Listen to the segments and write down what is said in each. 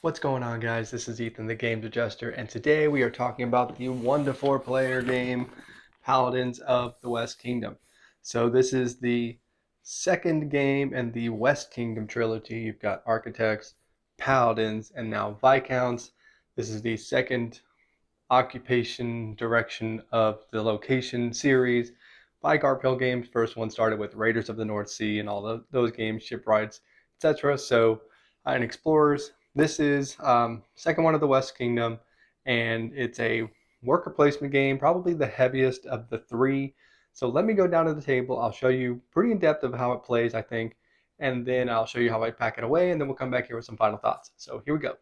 What's going on, guys? This is Ethan, the Games Adjuster, and today we are talking about the 1 to 4 player game, Paladins of the West Kingdom. So this is the second game in the West Kingdom trilogy. You've got Architects, Paladins, and now Viscounts. This is the second occupation direction of the location series by Garphill Games. First one started with Raiders of the North Sea and all those games, shipwrights, etc. So, and Explorers. This is second one of the West Kingdom, and it's a worker placement game, probably the heaviest of the three. So let me go down to the table. I'll show you pretty in depth of how it plays, I think, and then I'll show you how I pack it away, and then we'll come back here with some final thoughts. So here we go.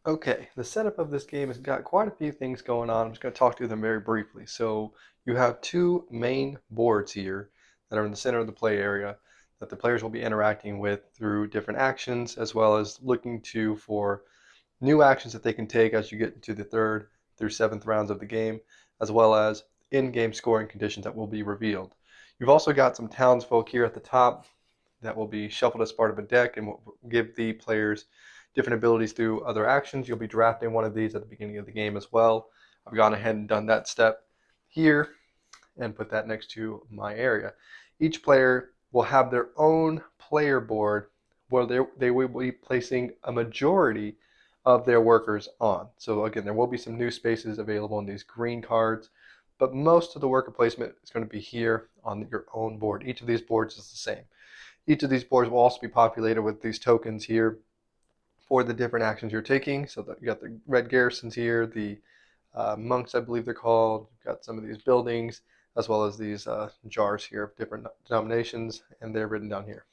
Okay, the setup of this game has got quite a few things going on. I'm just going to talk through them very briefly. So you have two main boards here that are in the center of the play area that the players will be interacting with through different actions, as well as looking to for new actions that they can take as you get into the third through seventh rounds of the game, as well as in-game scoring conditions that will be revealed. You've also got some townsfolk here at the top that will be shuffled as part of a deck and will give the players different abilities through other actions. You'll be drafting one of these at the beginning of the game as well. I've gone ahead and done that step here and put that next to my area. Each player will have their own player board where they will be placing a majority of their workers on. So again, there will be some new spaces available in these green cards, but most of the worker placement is going to be here on your own board. Each of these boards is the same. Each of these boards will also be populated with these tokens here for the different actions you're taking. So that you got the red garrisons here, the monks, I believe they're called. You've got some of these buildings, as well as these jars here of different denominations, and they're written down here.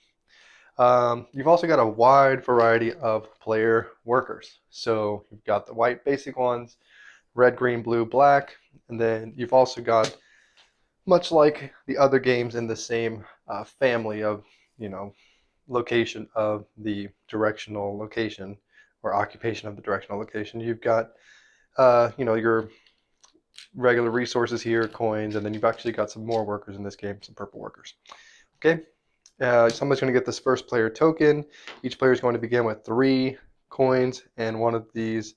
You've also got a wide variety of player workers. So you've got the white basic ones, red, green, blue, black, and then you've also got, much like the other games in the same family of, location of the directional location or occupation of the directional location, you've got, your regular resources here, coins, and then you've actually got some more workers in this game, some purple workers. Okay, somebody's going to get this first player token. Each player is going to begin with 3 coins and one of these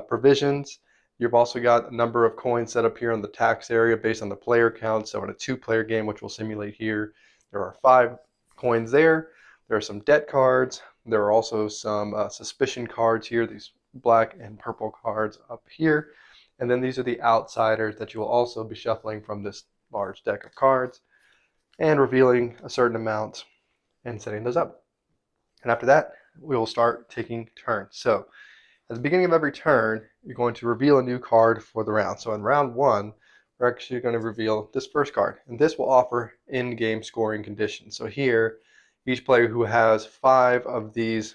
provisions. You've also got a number of coins set up here in the tax area based on the player count. So in a 2-player game, which we'll simulate here, there are 5 coins there. There are some debt cards. There are also some suspicion cards here, these black and purple cards up here. And then these are the outsiders that you will also be shuffling from this large deck of cards and revealing a certain amount and setting those up. And after that, we will start taking turns. So at the beginning of every turn, you're going to reveal a new card for the round. So in round 1, we're actually going to reveal this first card. And this will offer in-game scoring conditions. So here, each player who has 5 of these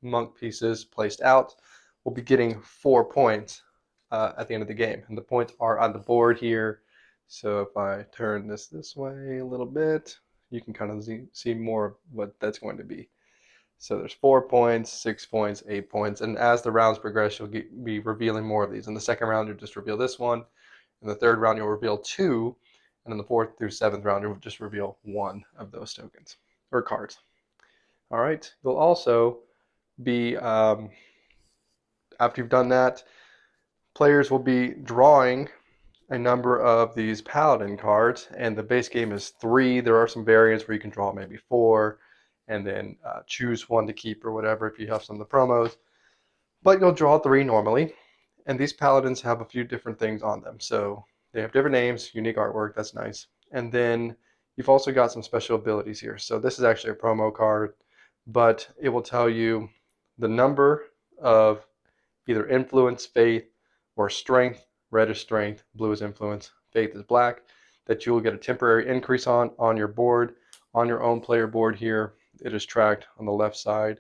monk pieces placed out will be getting 4 points at the end of the game. And the points are on the board here. So if I turn this way a little bit, you can kind of see more of what that's going to be. So there's 4 points, 6 points, 8 points, and as the rounds progress, you'll be revealing more of these. In the second round, you'll just reveal this one. In the third round, you'll reveal 2, and in the 4th through 7th round, you'll just reveal 1 of those tokens or cards. All right. You'll also be after you've done that, players will be drawing a number of these paladin cards, and the base game is 3. There are some variants where you can draw maybe 4 and then choose one to keep or whatever if you have some of the promos, but you'll draw 3 normally. And these paladins have a few different things on them, so they have different names, unique artwork, that's nice. And then you've also got some special abilities here. So this is actually a promo card, but it will tell you the number of either influence, faith, or strength. Red is strength, blue is influence, faith is black, that you will get a temporary increase on your board, on your own player board here. It is tracked on the left side,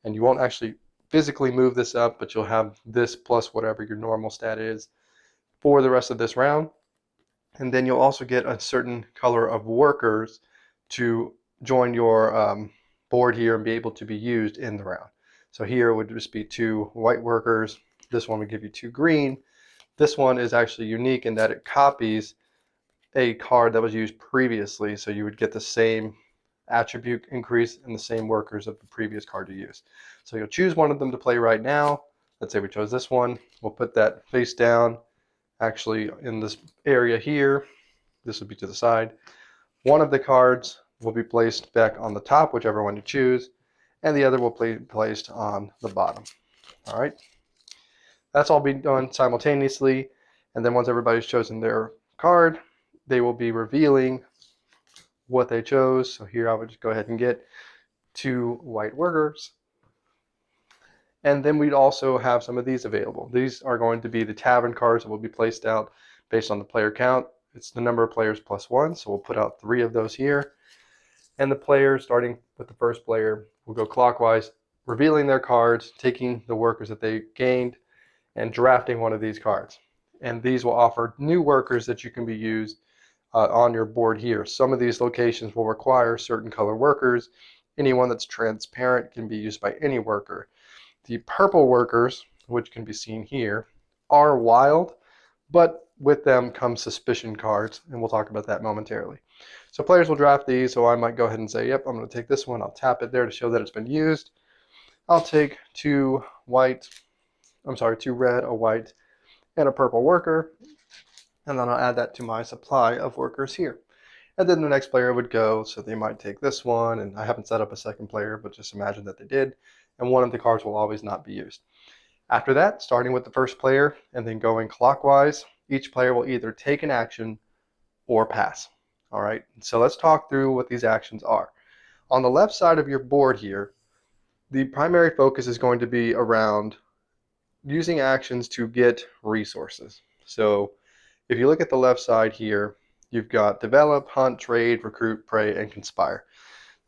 and you won't actually physically move this up, but you'll have this plus whatever your normal stat is for the rest of this round. And then you'll also get a certain color of workers to join your board here and be able to be used in the round. So here would just be 2 white workers. This one would give you 2 green. This one is actually unique in that it copies a card that was used previously, so you would get the same attribute increase in the same workers of the previous card you use. So you'll choose one of them to play right now. Let's say we chose this one. We'll put that face down, actually in this area here. This would be to the side. One of the cards will be placed back on the top, whichever one you choose, and the other will be placed on the bottom. All right. That's all being done simultaneously, and then once everybody's chosen their card, they will be revealing what they chose. So here I would just go ahead and get 2 white workers. And then we'd also have some of these available. These are going to be the tavern cards that will be placed out based on the player count. It's the number of players plus 1, so we'll put out 3 of those here. And the players, starting with the first player, will go clockwise, revealing their cards, taking the workers that they gained, and drafting one of these cards. And these will offer new workers that you can be used on your board here. Some of these locations will require certain color workers. Anyone that's transparent can be used by any worker. The purple workers, which can be seen here, are wild, but with them comes suspicion cards, and we'll talk about that momentarily. So players will draft these, so I might go ahead and say, yep, I'm going to take this one. I'll tap it there to show that it's been used. I'll take 2 red, a white, and a purple worker, and then I'll add that to my supply of workers here. And then the next player would go, so they might take this one, and I haven't set up a second player, but just imagine that they did, and one of the cards will always not be used. After that, starting with the first player and then going clockwise, each player will either take an action or pass. All right, so let's talk through what these actions are. On the left side of your board here, the primary focus is going to be around using actions to get resources. So if you look at the left side here, you've got develop, hunt, trade, recruit, prey, and conspire.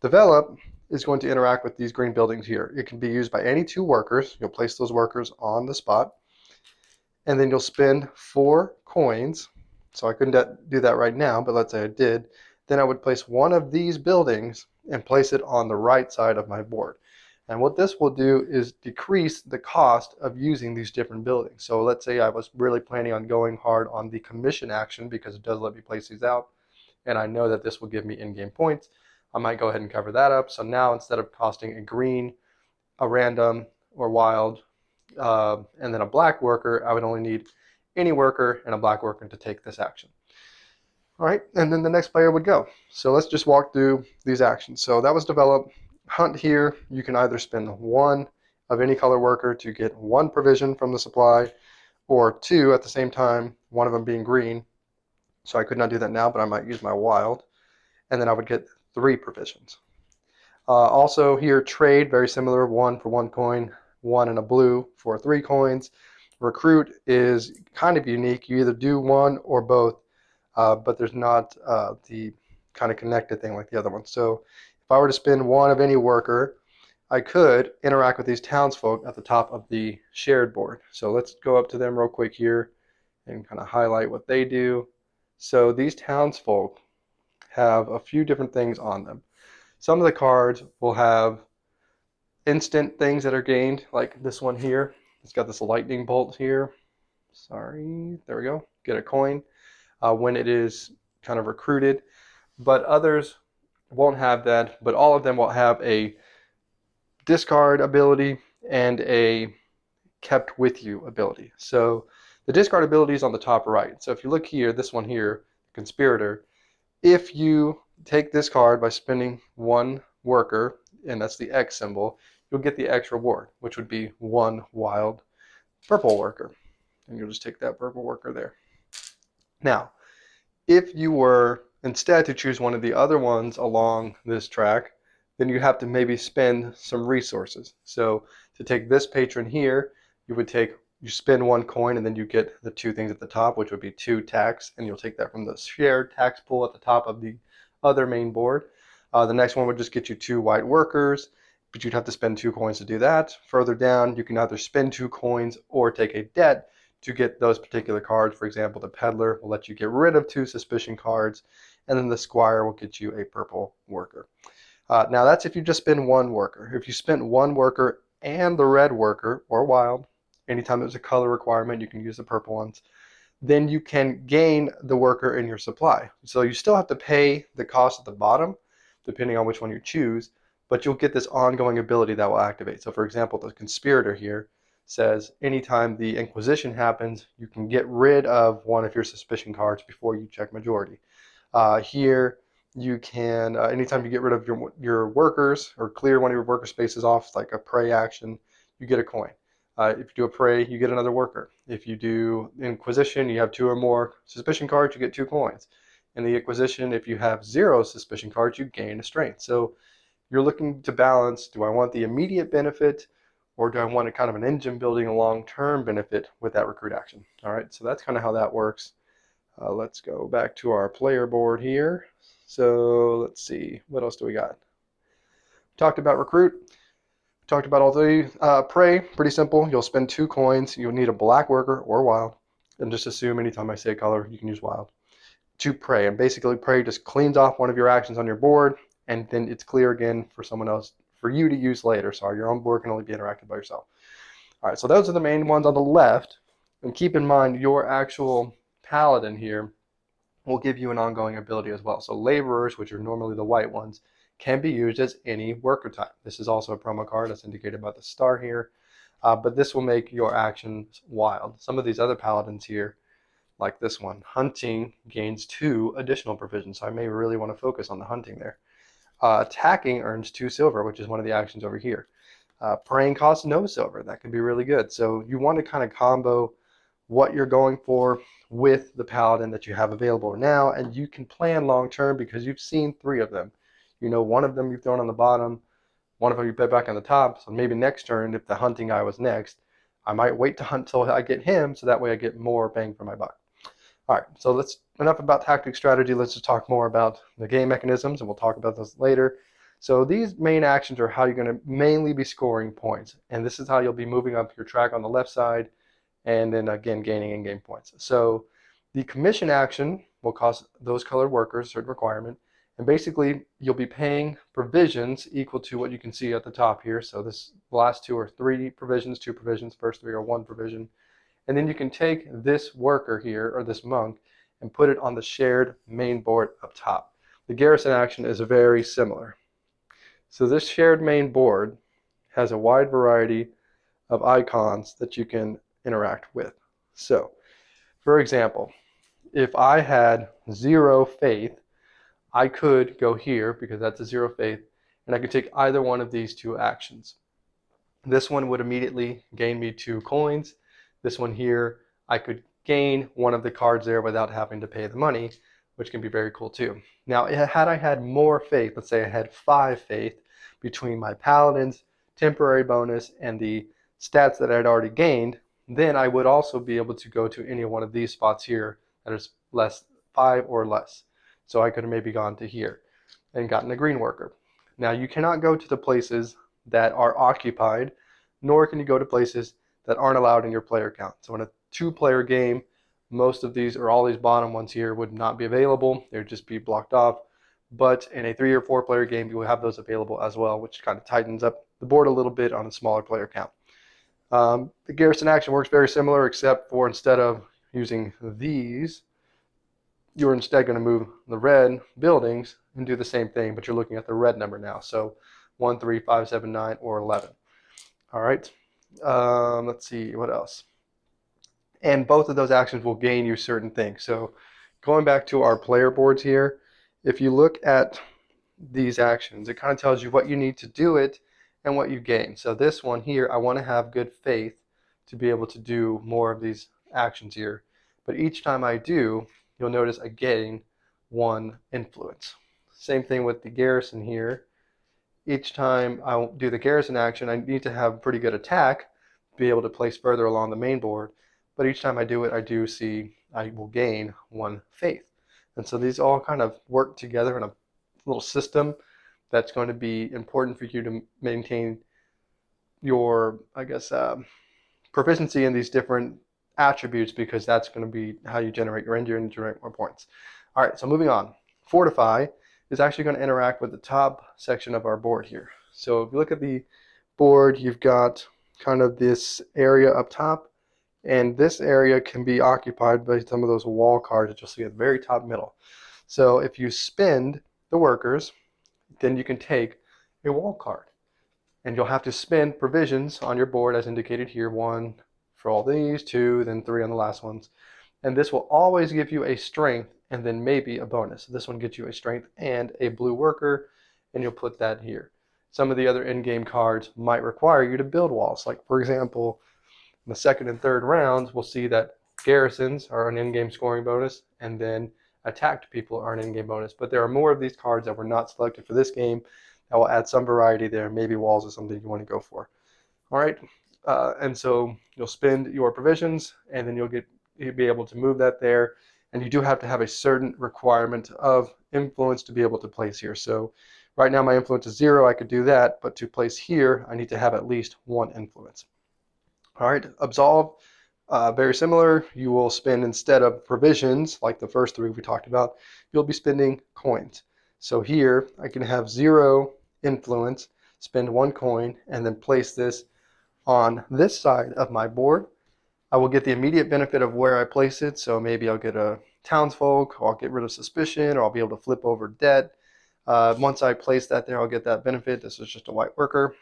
Develop is going to interact with these green buildings here. It can be used by any 2 workers. You'll place those workers on the spot, and then you'll spend 4 coins. So I couldn't do that right now, but let's say I did. Then I would place one of these buildings and place it on the right side of my board. And what this will do is decrease the cost of using these different buildings. So let's say I was really planning on going hard on the commission action because it does let me place these out, and I know that this will give me in-game points. I might go ahead and cover that up. So now instead of costing a green, a random, or wild, and then a black worker, I would only need any worker and a black worker to take this action. All right, and then the next player would go. So let's just walk through these actions. So that was develop. Hunt here, you can either spend 1 of any color worker to get 1 provision from the supply, or 2 at the same time, one of them being green. So I could not do that now, but I might use my wild, and then I would get 3 provisions. Also here, trade, very similar, 1 for 1 coin, 1 and a blue for 3 coins. Recruit is kind of unique. You either do 1 or both, but there's not the kind of connected thing like the other one. So if I were to spend 1 of any worker, I could interact with these townsfolk at the top of the shared board. So let's go up to them real quick here and kind of highlight what they do. So these townsfolk have a few different things on them. Some of the cards will have instant things that are gained, like this one here. It's got this lightning bolt here. Sorry, there we go. Get a coin when it is kind of recruited. But others won't have that, but all of them will have a discard ability and a kept with you ability. So the discard ability is on the top right. So if you look here, this one here, Conspirator, if you take this card by spending 1 worker, and that's the X symbol, you'll get the X reward, which would be 1 wild purple worker. And you'll just take that purple worker there. Now, if you were instead to choose one of the other ones along this track, then you have to maybe spend some resources. So to take this patron here, you spend 1 coin and then you get the 2 things at the top, which would be 2 tax, and you'll take that from the shared tax pool at the top of the other main board. The next one would just get you 2 white workers, but you'd have to spend 2 coins to do that. Further down, you can either spend 2 coins or take a debt to get those particular cards. For example, the peddler will let you get rid of 2 suspicion cards, and then the squire will get you a purple worker. Now that's if you just spend 1 worker. If you spent 1 worker and the red worker, or wild, anytime there's a color requirement, you can use the purple ones, then you can gain the worker in your supply. So you still have to pay the cost at the bottom, depending on which one you choose, but you'll get this ongoing ability that will activate. So for example, the Conspirator here says anytime the Inquisition happens, you can get rid of one of your suspicion cards before you check majority. Here you can, anytime you get rid of your workers or clear one of your worker spaces off, like a prey action, you get a coin. If you do a prey, you get another worker. If you do Inquisition, you have 2 or more suspicion cards, you get 2 coins. In the Inquisition, if you have 0 suspicion cards, you gain a strength. So you're looking to balance, do I want the immediate benefit, or do I want a kind of an engine building, a long-term benefit with that recruit action? All right, so that's kind of how that works. Let's go back to our player board here. So let's see, what else do we got? Talked about recruit. Talked about all the prey, pretty simple. You'll spend 2 coins. You'll need a black worker or wild. And just assume anytime I say color, you can use wild. To prey. And basically prey just cleans off one of your actions on your board, and then it's clear again for someone else, for you to use later. Sorry, your own board can only be interacted by yourself. All right, so those are the main ones on the left. And keep in mind, your actual Paladin here will give you an ongoing ability as well. So laborers, which are normally the white ones, can be used as any worker type. This is also a promo card as indicated by the star here, but this will make your actions wild. Some of these other Paladins here, like this one, hunting gains 2 additional provisions, so I may really want to focus on the hunting there. Attacking earns 2 silver, which is one of the actions over here. Praying costs no silver. That could be really good. So you want to kind of combo what you're going for with the Paladin that you have available now, and you can plan long term because you've seen 3 of them. You know, one of them you've thrown on the bottom, one of them you put back on the top. So maybe next turn, if the hunting guy was next, I might wait to hunt till I get him, so that way I get more bang for my buck. All right, so enough about tactic strategy. Let's just talk more about the game mechanisms, and we'll talk about those later. So these main actions are how you're going to mainly be scoring points, and this is how you'll be moving up your track on the left side, and then again gaining in-game points. So the commission action will cost those colored workers a certain requirement, and basically you'll be paying provisions equal to what you can see at the top here. So this last 2 are 3 provisions, 2 provisions, first 3 are 1 provision. And then you can take this worker here, or this monk, and put it on the shared main board up top. The garrison action is very similar. So this shared main board has a wide variety of icons that you can interact with. So, for example, if I had 0 faith, I could go here, because that's a 0 faith, and I could take either one of these 2 actions. This one would immediately gain me 2 coins. This one here, I could gain one of the cards there without having to pay the money, which can be very cool too. Now, had I had more faith, let's say I had 5 faith between my Paladins, temporary bonus, and the stats that I'd already gained, then I would also be able to go to any one of these spots here that is less 5 or less. So I could have maybe gone to here and gotten a green worker. Now, you cannot go to the places that are occupied, nor can you go to places that aren't allowed in your player count. So in a 2-player game, most of these, or all these bottom ones here, would not be available. They would just be blocked off. But in a 3 or 4-player game, you will have those available as well, which kind of tightens up the board a little bit on a smaller player count. The garrison action works very similar, except for instead of using these, you're instead going to move the red buildings and do the same thing, but you're looking at the red number now. So 1, 3, 5, 7, 9, or 11. All right. Let's see, what else? And both of those actions will gain you certain things. So going back to our player boards here, if you look at these actions, it kind of tells you what you need to do it and what you gain. So this one here, I want to have good faith to be able to do more of these actions here. But each time I do, you'll notice I gain 1 influence. Same thing with the garrison here. Each time I do the garrison action, I need to have pretty good attack to be able to place further along the main board. But each time I do it, I do see I will gain 1 faith. And so these all kind of work together in a little system that's going to be important for you to maintain your, I guess, proficiency in these different attributes, because that's going to be how you generate your engine and generate more points. All right, so moving on. Fortify is actually going to interact with the top section of our board here. So if you look at the board, you've got kind of this area up top, and this area can be occupied by some of those wall cards that you'll see at the very top middle. So if you spend the workers, then you can take a wall card. And you'll have to spend provisions on your board as indicated here, 1 for all these, 2, then 3 on the last ones. And this will always give you a strength and then maybe a bonus. This one gets you a strength and a blue worker, and you'll put that here. Some of the other in-game cards might require you to build walls. Like, for example, in the second and third rounds, we'll see that garrisons are an in-game scoring bonus, and then attacked people are an in-game bonus. But there are more of these cards that were not selected for this game that will add some variety there. Maybe walls is something you want to go for. All right, and so you'll spend your provisions, and then you'll be able to move that there. And you do have to have a certain requirement of influence to be able to place here. So right now my influence is 0. I could do that, but to place here, I need to have at least 1 influence. All right, absolve, very similar. You will spend, instead of provisions like the first 3 we talked about, you'll be spending coins. So here I can have 0 influence, spend 1 coin, and then place this on this side of my board. I will get the immediate benefit of where I place it. So maybe I'll get a townsfolk, or I'll get rid of suspicion, or I'll be able to flip over debt. Once I place that there, I'll get that benefit. This is just a white worker.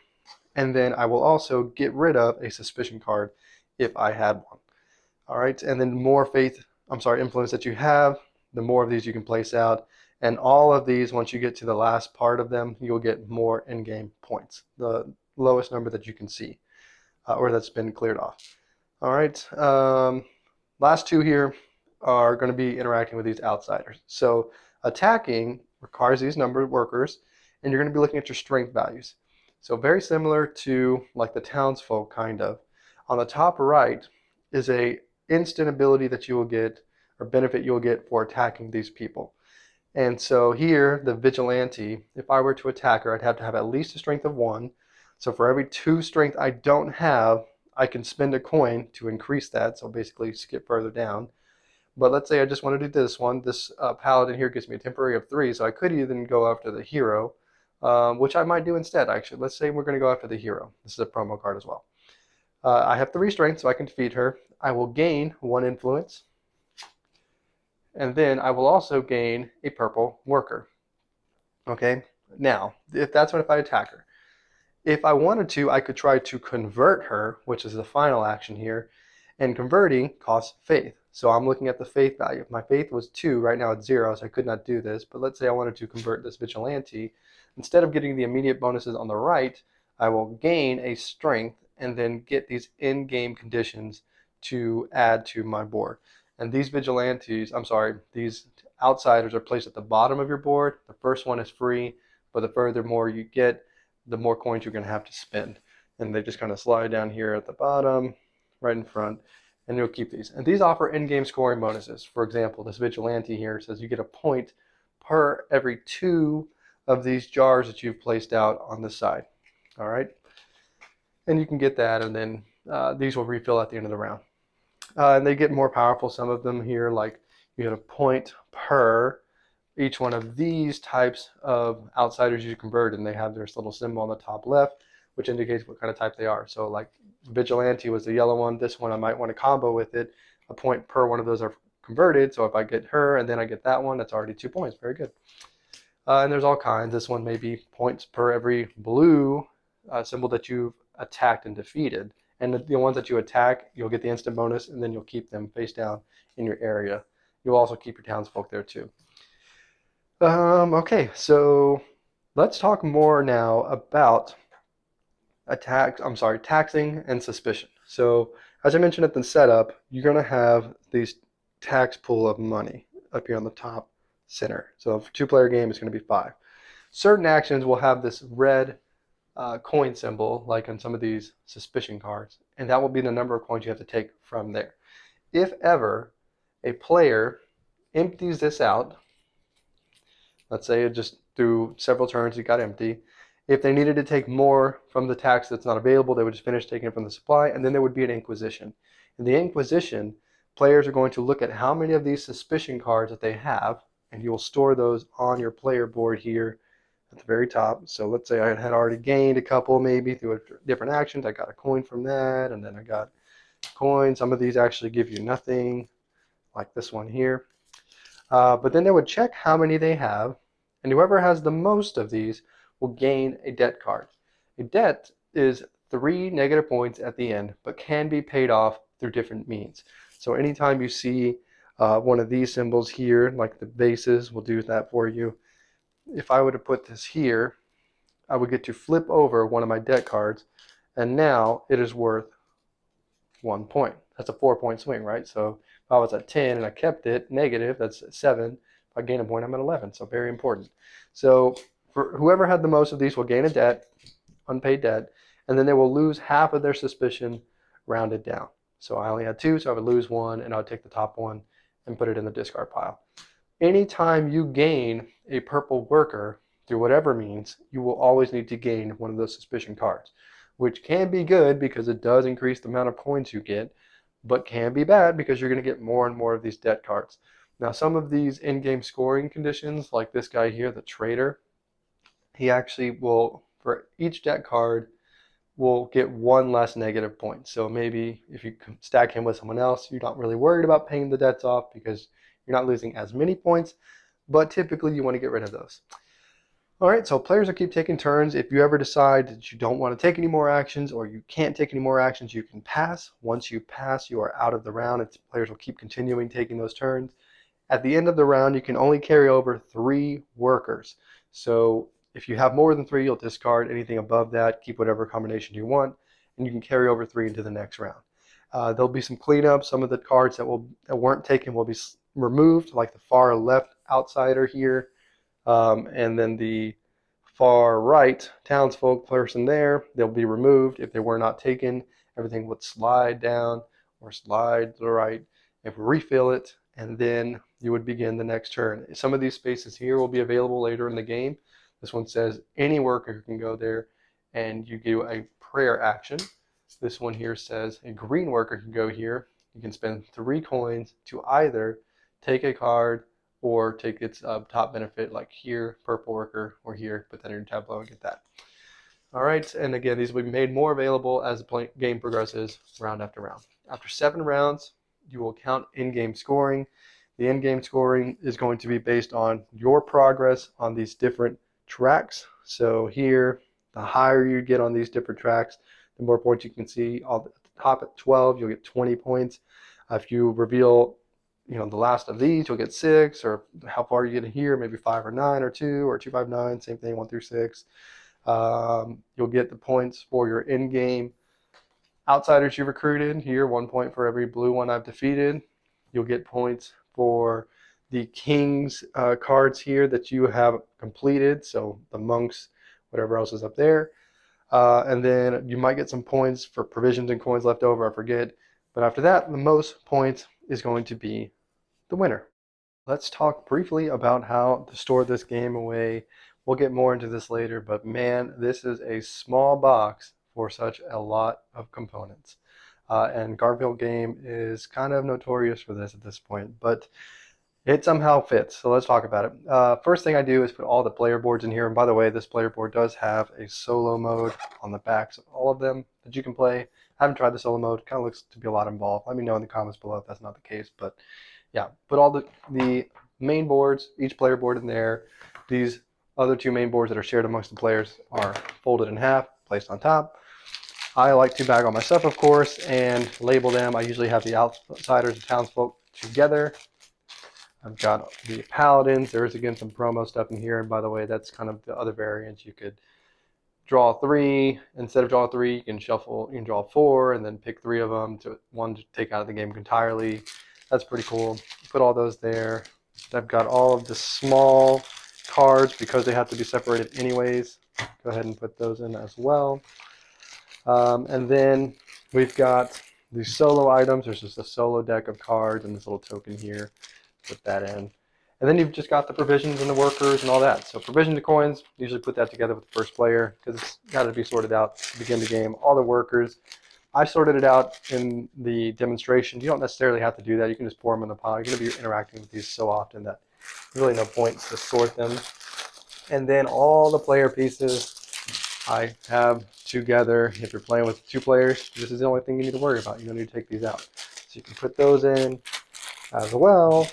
And then I will also get rid of a suspicion card if I had one. All right, and then more influence that you have, the more of these you can place out. And all of these, once you get to the last part of them, you'll get more in-game points, the lowest number that you can see, or that's been cleared off. All right, last 2 here are going to be interacting with these outsiders. So attacking requires these numbered workers, and you're going to be looking at your strength values. So very similar to like the townsfolk kind of. On the top right is a instant ability that you will get, or benefit you'll get for attacking these people. And so here, the vigilante, if I were to attack her, I'd have to have at least a strength of 1. So for every 2 strength I don't have, I can spend a coin to increase that. So basically skip further down. But let's say I just want to do this one. This paladin here gives me a temporary of 3. So I could even go after the hero, which I might do instead, actually. Let's say we're going to go after the hero. This is a promo card as well. I have 3 strength, so I can defeat her. I will gain 1 influence. And then I will also gain a purple worker. Okay, now, if I attack her. If I wanted to, I could try to convert her, which is the final action here. And converting costs faith. So I'm looking at the faith value. If my faith was 2, right now it's 0, so I could not do this. But let's say I wanted to convert this vigilante. Instead of getting the immediate bonuses on the right, I will gain a strength and then get these in-game conditions to add to my board. And these these outsiders are placed at the bottom of your board. The first one is free, but the furthermore you get, the more coins you're going to have to spend. And they just kind of slide down here at the bottom, right in front, and you'll keep these. And these offer in-game scoring bonuses. For example, this vigilante here says you get a point per every 2 of these jars that you've placed out on the side. All right, and you can get that, and then these will refill at the end of the round. And they get more powerful, some of them here, like you get a point per each one of these types of outsiders you convert, and they have their little symbol on the top left, which indicates what kind of type they are. So like vigilante was the yellow one. This one I might want to combo with it. A point per one of those are converted. So if I get her and then I get that one, that's already 2 points. Very good. And there's all kinds. This one may be points per every blue symbol that you've attacked and defeated. And the ones that you attack, you'll get the instant bonus, and then you'll keep them face down in your area. You'll also keep your townsfolk there too. Okay, so let's talk more now about taxing and suspicion. So as I mentioned at the setup, you're going to have these tax pool of money up here on the top center. So for 2-player game, it's going to be 5. Certain actions will have this red coin symbol, like on some of these suspicion cards, and that will be the number of coins you have to take from there. If ever a player empties this out, let's say it just through several turns it got empty, if they needed to take more from the tax that's not available, they would just finish taking it from the supply, and then there would be an inquisition. In the inquisition, players are going to look at how many of these suspicion cards that they have, and you will store those on your player board here at the very top. So let's say I had already gained a couple maybe through different actions. I got a coin from that, and then I got coins. Some of these actually give you nothing, like this one here. But then they would check how many they have, And whoever has the most of these will gain a debt card. A debt is 3 negative points at the end, but can be paid off through different means. So anytime you see one of these symbols here, like the vases will do that for you. If I were to put this here, I would get to flip over one of my debt cards, and now it is worth 1 point. That's a 4-point swing, right? So if I was at 10 and I kept it negative, that's 7. If I gain a point, I'm at 11. So very important. So for whoever had the most of these will gain a debt, unpaid debt, and then they will lose half of their suspicion rounded down. So I only had 2, so I would lose 1, and I would take the top one and put it in the discard pile. Anytime you gain a purple worker through whatever means, you will always need to gain one of those suspicion cards, which can be good because it does increase the amount of coins you get, but can be bad because you're going to get more and more of these debt cards. Now, some of these in-game scoring conditions, like this guy here, the trader, he actually will, for each debt card, will get 1 less negative point. So maybe if you stack him with someone else, you're not really worried about paying the debts off because you're not losing as many points, but typically you want to get rid of those. All right, so players will keep taking turns. If you ever decide that you don't want to take any more actions or you can't take any more actions, you can pass. Once you pass, you are out of the round. Players will keep continuing taking those turns. At the end of the round, you can only carry over 3 workers. So if you have more than 3, you'll discard anything above that, keep whatever combination you want, and you can carry over 3 into the next round. There'll be some cleanup. Some of the cards that weren't taken will be removed, like the far left outsider here, and then the far right townsfolk person there, they'll be removed. If they were not taken, everything would slide down or slide to the right. If we refill it, and then you would begin the next turn. Some of these spaces here will be available later in the game. This one says any worker can go there, and you do a prayer action. This one here says a green worker can go here. You can spend 3 coins to either take a card or take its top benefit, like here, purple worker, or here, put that in your tableau and get that. All right, and again, these will be made more available as the game progresses round after round. After 7 rounds, you will count in-game scoring. The in-game scoring is going to be based on your progress on these different tracks. So here, the higher you get on these different tracks, the more points you can see. At the top at 12, you'll get 20 points. If you reveal the last of these, you'll get 6, or how far you get here, maybe 5 or 9 or 2 or 2, 5, 9, same thing, 1 through 6. You'll get the points for your in-game outsiders you recruited. Here, 1 point for every blue one I've defeated. You'll get points for the king's cards here that you have completed, so the monks, whatever else is up there. And then you might get some points for provisions and coins left over, I forget. But after that, the most points is going to be the winner. Let's talk briefly about how to store this game away. We'll get more into this later, but man, this is a small box for such a lot of components. And Garphill Game is kind of notorious for this at this point, but it somehow fits. So let's talk about it. First thing I do is put all the player boards in here. And by the way, this player board does have a solo mode on the backs of all of them that you can play. I haven't tried the solo mode. It kind of looks to be a lot involved. Let me know in the comments below if that's not the case. But yeah, put all the main boards, each player board in there. These other 2 main boards that are shared amongst the players are folded in half, placed on top. I like to bag all my stuff, of course, and label them. I usually have the outsiders and townsfolk together. I've got the Paladins. There is, again, some promo stuff in here. And by the way, that's kind of the other variants. You could draw 3. Instead of draw 3, you can draw 4 and then pick 3 of them to one to take out of the game entirely. That's pretty cool. Put all those there. I've got all of the small cards because they have to be separated anyways. Go ahead and put those in as well. And then we've got the solo items. There's just a solo deck of cards and this little token here. Put that in. And then you've just got the provisions and the workers and all that. So provision to coins, usually put that together with the first player because it's got to be sorted out to begin the game. All the workers, I sorted it out in the demonstration. You don't necessarily have to do that. You can just pour them in the pile. You're going to be interacting with these so often that there's really no point to sort them. And then all the player pieces I have together. If you're playing with 2 players, this is the only thing you need to worry about. You don't need to take these out. So you can put those in as well.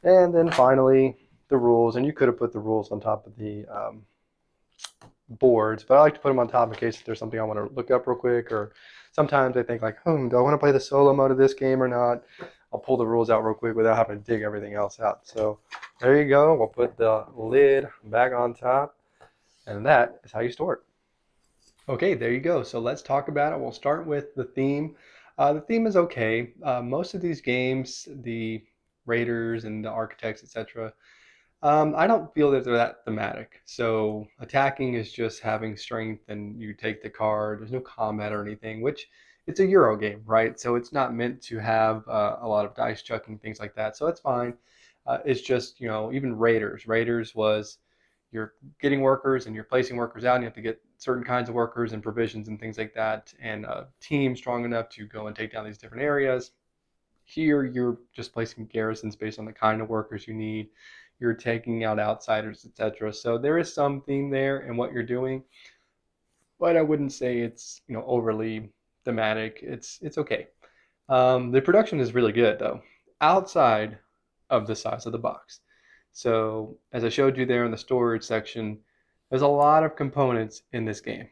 And then finally, the rules. And you could have put the rules on top of the boards, but I like to put them on top in case there's something I want to look up real quick, or sometimes I think like, do I want to play the solo mode of this game or not? I'll pull the rules out real quick without having to dig everything else out. So there you go. We'll put the lid back on top, and that is how you store it. Okay, there you go. So let's talk about it. We'll start with the theme. The theme is okay. Most of these games, the Raiders and the Architects, etc., I don't feel that they're that thematic. So attacking is just having strength and you take the card. There's no combat or anything, which it's a Euro game, right? So it's not meant to have a lot of dice chucking, things like that. So it's fine. It's just, even Raiders. Raiders was you're getting workers and you're placing workers out and you have to get certain kinds of workers and provisions and things like that and a team strong enough to go and take down these different areas. Here, you're just placing garrisons based on the kind of workers you need. You're taking out outsiders, etc. So there is some theme there in what you're doing, but I wouldn't say it's overly thematic. It's okay. The production is really good though, outside of the size of the box. So as I showed you there in the storage section, there's a lot of components in this game.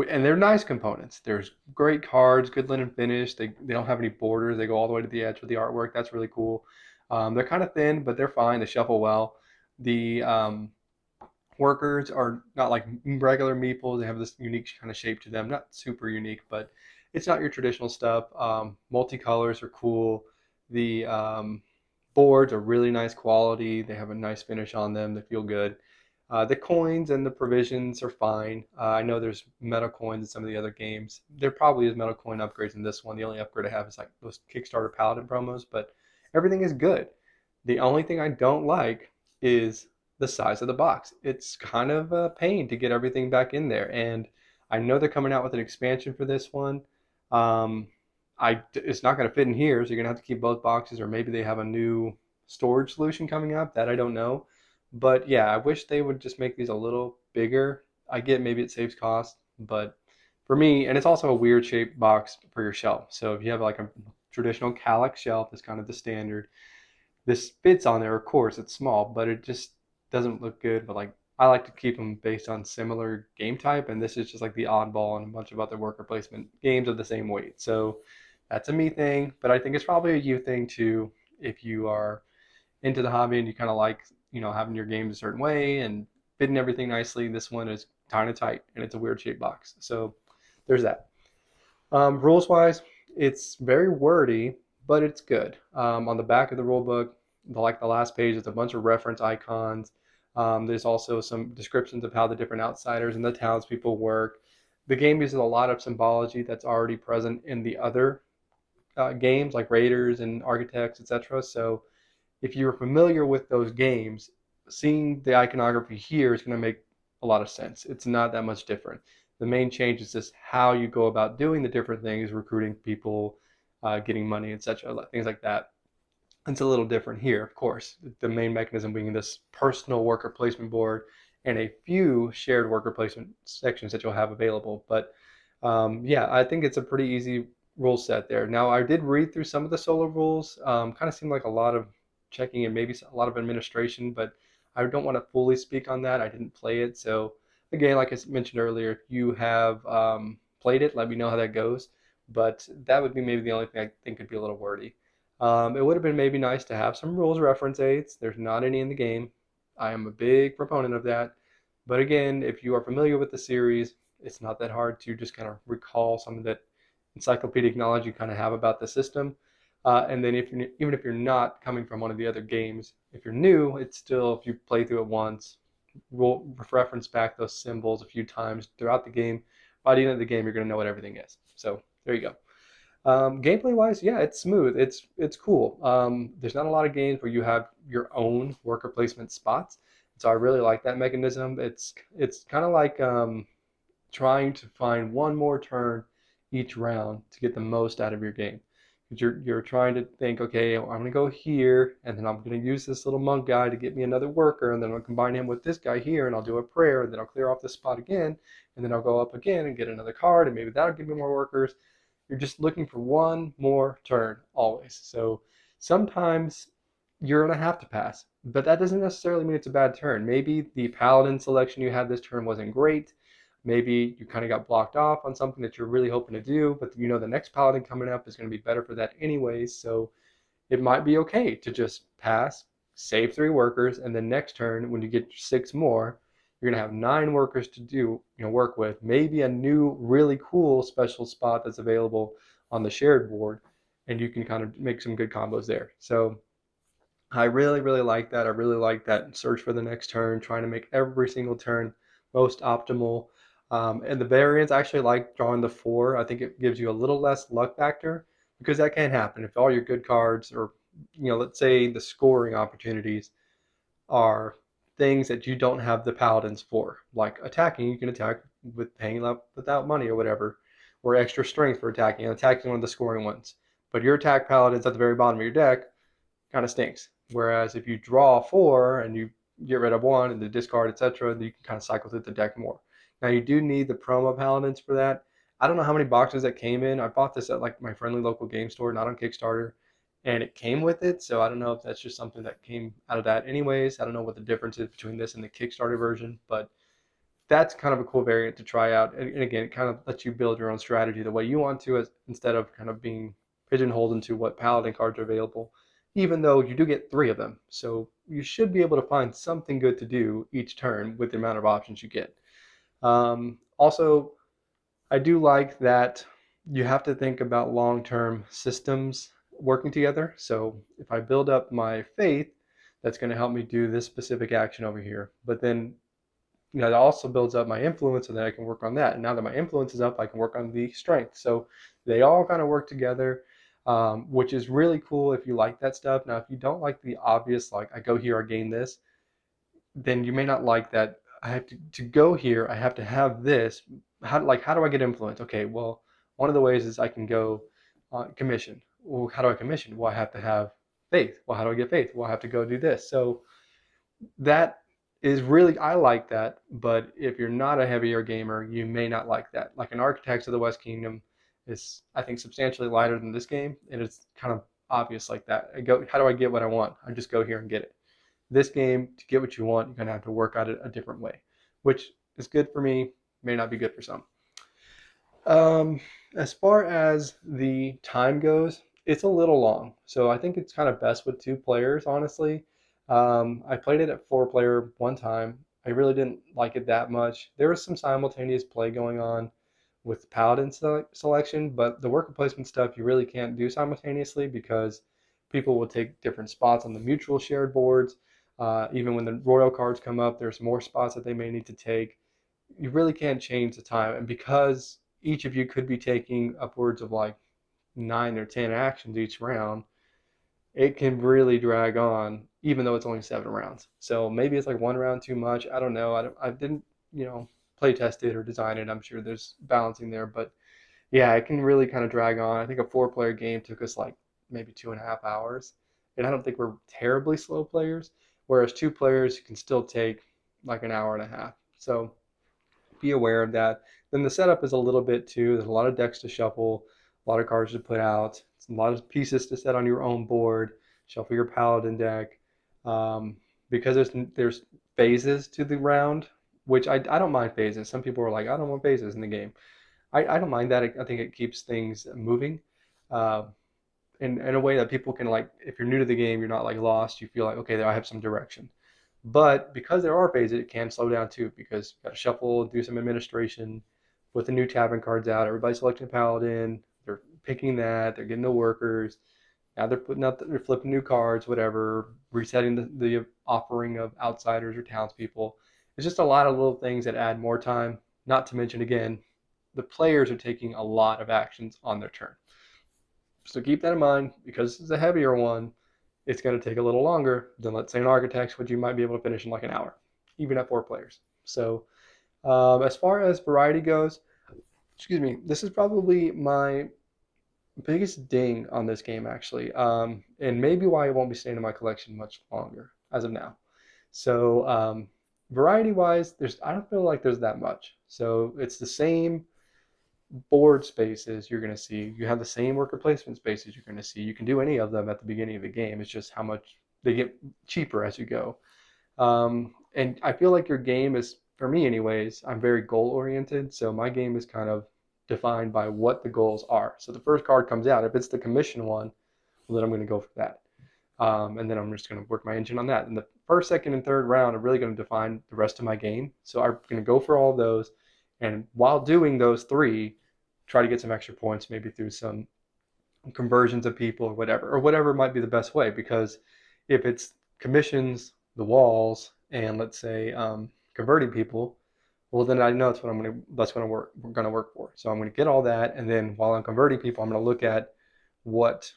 And they're nice components. There's great cards, good linen finish. They don't have any borders. They go all the way to the edge with the artwork. That's really cool. They're kind of thin, but they're fine. They shuffle well. The workers are not like regular meeples. They have this unique kind of shape to them. Not super unique, but it's not your traditional stuff. Multicolors are cool. The boards are really nice quality. They have a nice finish on them. They feel good. The coins and the provisions are fine. I know there's meta coins in some of the other games. There probably is meta coin upgrades in this one. The only upgrade I have is like those Kickstarter Paladin promos, but everything is good. The only thing I don't like is the size of the box. It's kind of a pain to get everything back in there. And I know they're coming out with an expansion for this one. It's not going to fit in here, so you're going to have to keep both boxes, or maybe they have a new storage solution coming up that I don't know. But yeah, I wish they would just make these a little bigger. I get maybe it saves cost, but for me, and it's also a weird shaped box for your shelf. So if you have like a traditional Kallax shelf, that's kind of the standard. This fits on there, of course, it's small, but it just doesn't look good. But like I like to keep them based on similar game type, and this is just like the oddball and a bunch of other worker placement games of the same weight. So that's a me thing, but I think it's probably a you thing too. If you are into the hobby and you kind of like having your games a certain way and fitting everything nicely, this one is kind of tight and it's a weird shaped box. So there's that. Rules wise, it's very wordy, but it's good. On the back of the rule book, like the last page, there's a bunch of reference icons. There's also some descriptions of how the different outsiders and the townspeople work. The game uses a lot of symbology that's already present in the other games like Raiders and Architects, etc. So if you're familiar with those games, seeing the iconography here is going to make a lot of sense. It's not that much different. The main change is just how you go about doing the different things, recruiting people, getting money, etc., things like that. It's a little different here, of course. The main mechanism being this personal worker placement board and a few shared worker placement sections that you'll have available. But yeah, I think it's a pretty easy rule set there. Now, I did read through some of the solo rules. Kind of seemed like a lot of checking and maybe a lot of administration, but I don't want to fully speak on that. I didn't play it. So again, like I mentioned earlier, if you have played it, let me know how that goes. But that would be maybe the only thing I think could be a little wordy. It would have been maybe nice to have some rules reference aids. There's not any in the game. I am a big proponent of that. But again, if you are familiar with the series, it's not that hard to just kind of recall some of that encyclopedic knowledge you kind of have about the system. And then even if you're not coming from one of the other games, if you're new, it's still, if you play through it once, we'll reference back those symbols a few times throughout the game. By the end of the game, you're going to know what everything is. So there you go. Gameplay wise, yeah, it's smooth. It's cool. There's not a lot of games where you have your own worker placement spots. So I really like that mechanism. It's kind of like trying to find one more turn each round to get the most out of your game. You're trying to think, okay, I'm gonna go here, and then I'm gonna use this little monk guy to get me another worker, and then I'll combine him with this guy here, and I'll do a prayer, and then I'll clear off this spot again, and then I'll go up again and get another card, and maybe that'll give me more workers. You're just looking for one more turn always. So sometimes you're going to have to pass. But that doesn't necessarily mean it's a bad turn. Maybe the Paladin selection you had this turn wasn't great. Maybe you kind of got blocked off on something that you're really hoping to do, but you know the next Paladin coming up is going to be better for that anyways. So it might be okay to just pass, save 3 workers, and then next turn when you get 6 more, you're gonna have 9 workers to do, work with. Maybe a new really cool special spot that's available on the shared board, and you can kind of make some good combos there. So I really, really like that. I really like that search for the next turn, trying to make every single turn most optimal. And the variants, I actually like drawing the 4. I think it gives you a little less luck factor because that can happen. If all your good cards or, let's say the scoring opportunities are things that you don't have the paladins for, like attacking, you can attack with paying up without money or whatever, or extra strength for attacking, and attacking one of the scoring ones. But your attack paladins at the very bottom of your deck kind of stinks. Whereas if you draw 4 and you get rid of 1 and the discard, etc., you can kind of cycle through the deck more. Now you do need the promo paladins for that. I don't know how many boxes that came in. I bought this at like my friendly local game store, not on Kickstarter, and it came with it. So I don't know if that's just something that came out of that anyways. I don't know what the difference is between this and the Kickstarter version, but that's kind of a cool variant to try out. And again, it kind of lets you build your own strategy the way you want to, as instead of kind of being pigeonholed into what paladin cards are available, even though you do get 3 of them. So you should be able to find something good to do each turn with the amount of options you get. Also, I do like that you have to think about long-term systems working together. So if I build up my faith, that's going to help me do this specific action over here. But then, that also builds up my influence, and then I can work on that. And now that my influence is up, I can work on the strength. So they all kind of work together, which is really cool if you like that stuff. Now, if you don't like the obvious, like I go here, I gain this, then you may not like that. I have to go here. I have to have this. How do I get influence? Okay, well, one of the ways is I can go commission. Well, how do I commission? Well, I have to have faith. Well, how do I get faith? Well, I have to go do this. So that is really, I like that. But if you're not a heavier gamer, you may not like that. Like an Architects of the West Kingdom is, I think, substantially lighter than this game, and it's kind of obvious like that. How do I get what I want? I just go here and get it. This game, to get what you want, you're going to have to work at it a different way, which is good for me, may not be good for some. As far as the time goes, it's a little long. So I think it's kind of best with 2 players, honestly. I played it at 4 player one time. I really didn't like it that much. There was some simultaneous play going on with Paladin selection, but the worker placement stuff you really can't do simultaneously because people will take different spots on the mutual shared boards. Even when the royal cards come up, there's more spots that they may need to take. You really can't change the time. And because each of you could be taking upwards of like 9 or 10 actions each round, it can really drag on, even though it's only 7 rounds. So maybe it's like 1 round too much. I don't know. I didn't, play test it or design it. I'm sure there's balancing there, but yeah, it can really kind of drag on. I think a 4 player game took us like maybe 2.5 hours, and I don't think we're terribly slow players. Whereas 2 players, you can still take like an hour and a half. So be aware of that. Then the setup is a little bit too. There's a lot of decks to shuffle, a lot of cards to put out, a lot of pieces to set on your own board. Shuffle your paladin deck, because there's phases to the round, which I don't mind phases. Some people are like, I don't want phases in the game. I don't mind that. I think it keeps things moving. Uh, in a way that people can, like, if you're new to the game, you're not like lost. You feel like, okay, I have some direction. But because there are phases, it can slow down too because you got to shuffle, do some administration, put the new tavern cards out. Everybody's selecting a paladin. They're picking that. They're getting the workers. Now they're flipping new cards, whatever, resetting the offering of outsiders or townspeople. It's just a lot of little things that add more time. Not to mention, again, the players are taking a lot of actions on their turn. So keep that in mind because it's a heavier one. It's going to take a little longer than, let's say, an Architects, which you might be able to finish in like an hour, even at 4 players. So as far as variety goes, excuse me, this is probably my biggest ding on this game, actually, and maybe why it won't be staying in my collection much longer as of now. So variety-wise, I don't feel like there's that much. So it's the same board spaces you're going to see. You have the same worker placement spaces you're going to see. You can do any of them at the beginning of the game. It's just how much they get cheaper as you go. And I feel like your game is, for me anyways, I'm very goal oriented. So my game is kind of defined by what the goals are. So the first card comes out. If it's the commission one, well, then I'm going to go for that. And then I'm just going to work my engine on that. And the first, second, and third round are really going to define the rest of my game. So I'm going to go for all of those. And while doing those three, try to get some extra points, maybe through some conversions of people or whatever might be the best way. Because if it's commissions, the walls, and let's say converting people, well, then I know that's what we're going to work for. So I'm going to get all that, and then while I'm converting people, I'm going to look at what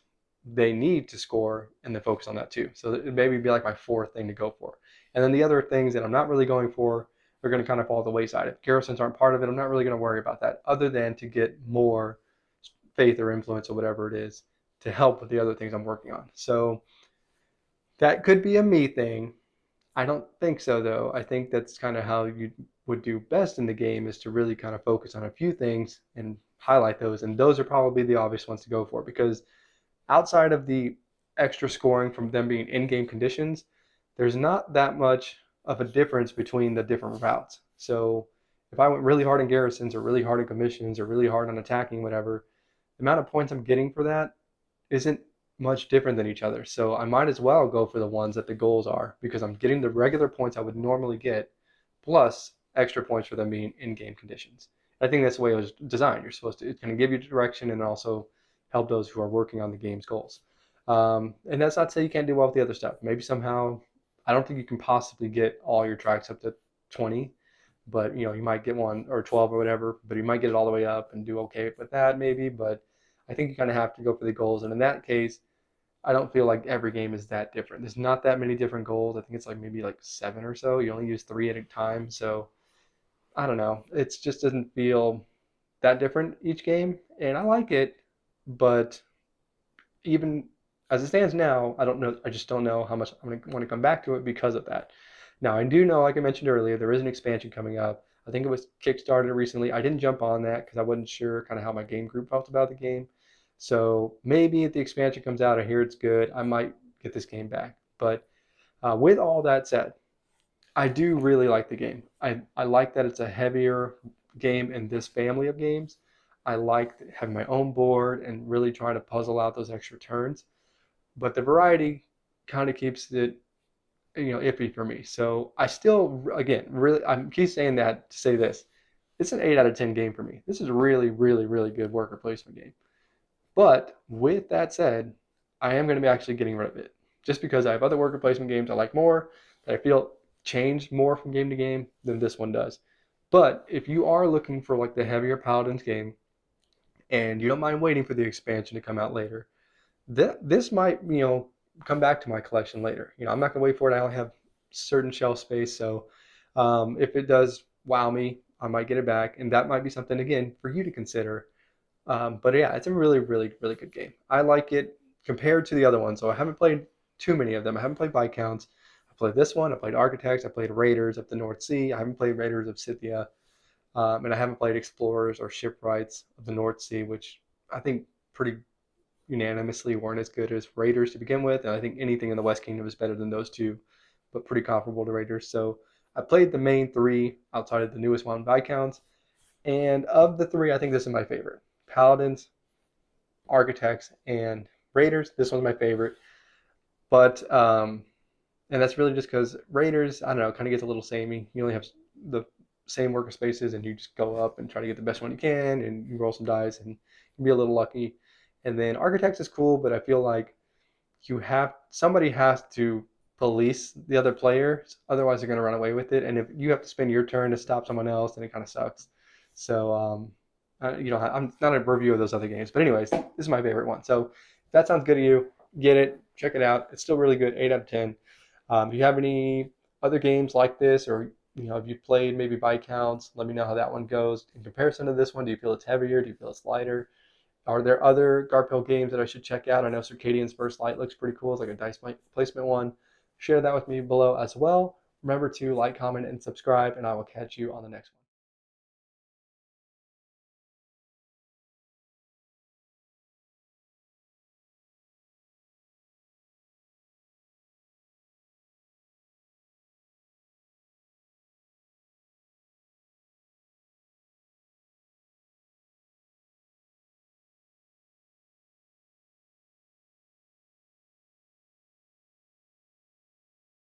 they need to score and then focus on that too. So it maybe be like my fourth thing to go for. And then the other things that I'm not really going for are going to kind of fall to the wayside. If garrisons aren't part of it, I'm not really going to worry about that, other than to get more faith or influence or whatever it is to help with the other things I'm working on. So that could be a me thing. I don't think so, though. I think that's kind of how you would do best in the game, is to really kind of focus on a few things and highlight those. And those are probably the obvious ones to go for, because outside of the extra scoring from them being in-game conditions, there's not that much of a difference between the different routes. So if I went really hard in garrisons or really hard in commissions or really hard on attacking, whatever, the amount of points I'm getting for that isn't much different than each other. So I might as well go for the ones that the goals are, because I'm getting the regular points I would normally get plus extra points for them being in-game conditions. I think that's the way it was designed. You're supposed to, it's going to give you direction and also help those who are working on the game's goals. And that's not to say you can't do well with the other stuff. Maybe somehow, I don't think you can possibly get all your tracks up to 20, but you might get one or 12 or whatever, but you might get it all the way up and do okay with that maybe. But I think you kind of have to go for the goals. And in that case, I don't feel like every game is that different. There's not that many different goals. I think it's like maybe like 7 or so. You only use 3 at a time. So I don't know. It just doesn't feel that different each game. And I like it, but even as it stands now, I don't know. I just don't know how much I'm going to want to come back to it because of that. Now, I do know, like I mentioned earlier, there is an expansion coming up. I think it was Kickstarted recently. I didn't jump on that because I wasn't sure kind of how my game group felt about the game. So maybe if the expansion comes out, I hear it's good, I might get this game back. But with all that said, I do really like the game. I like that it's a heavier game in this family of games. I like having my own board and really trying to puzzle out those extra turns. But the variety kind of keeps it, iffy for me. So I still, again, really, I keep saying that to say this. It's an 8 out of 10 game for me. This is a really, really, really good worker placement game. But with that said, I am going to be actually getting rid of it, just because I have other worker placement games I like more, that I feel change more from game to game than this one does. But if you are looking for like the heavier Paladins game, and you don't mind waiting for the expansion to come out later, this might, come back to my collection later. I'm not going to wait for it. I only have certain shelf space. So if it does wow me, I might get it back. And that might be something, again, for you to consider. But yeah, it's a really, really, really good game. I like it compared to the other ones. So I haven't played too many of them. I haven't played Viscounts. I played this one. I played Architects. I played Raiders of the North Sea. I haven't played Raiders of Scythia. And I haven't played Explorers or Shipwrights of the North Sea, which I think pretty unanimously weren't as good as Raiders to begin with. And I think anything in the West Kingdom is better than those two, but pretty comparable to Raiders. So I played the main 3 outside of the newest one, Viscounts. And of the 3, I think this is my favorite. Paladins, Architects, and Raiders. This one's my favorite. But, and that's really just because Raiders, I don't know, kind of gets a little samey. You only have the same worker spaces, and you just go up and try to get the best one you can, and you roll some dice, and you be a little lucky. And then Architects is cool, but I feel like somebody has to police the other players, otherwise they're going to run away with it. And if you have to spend your turn to stop someone else, then it kind of sucks. So, I'm not a review of those other games, but anyways, this is my favorite one. So if that sounds good to you, get it, check it out. It's still really good, 8 out of 10. If you have any other games like this, or if you've played maybe Viscounts, let me know how that one goes in comparison to this one. Do you feel it's heavier? Do you feel it's lighter? Are there other Garphill games that I should check out? I know Circadian's First Light looks pretty cool. It's like a dice placement one. Share that with me below as well. Remember to like, comment, and subscribe, and I will catch you on the next one.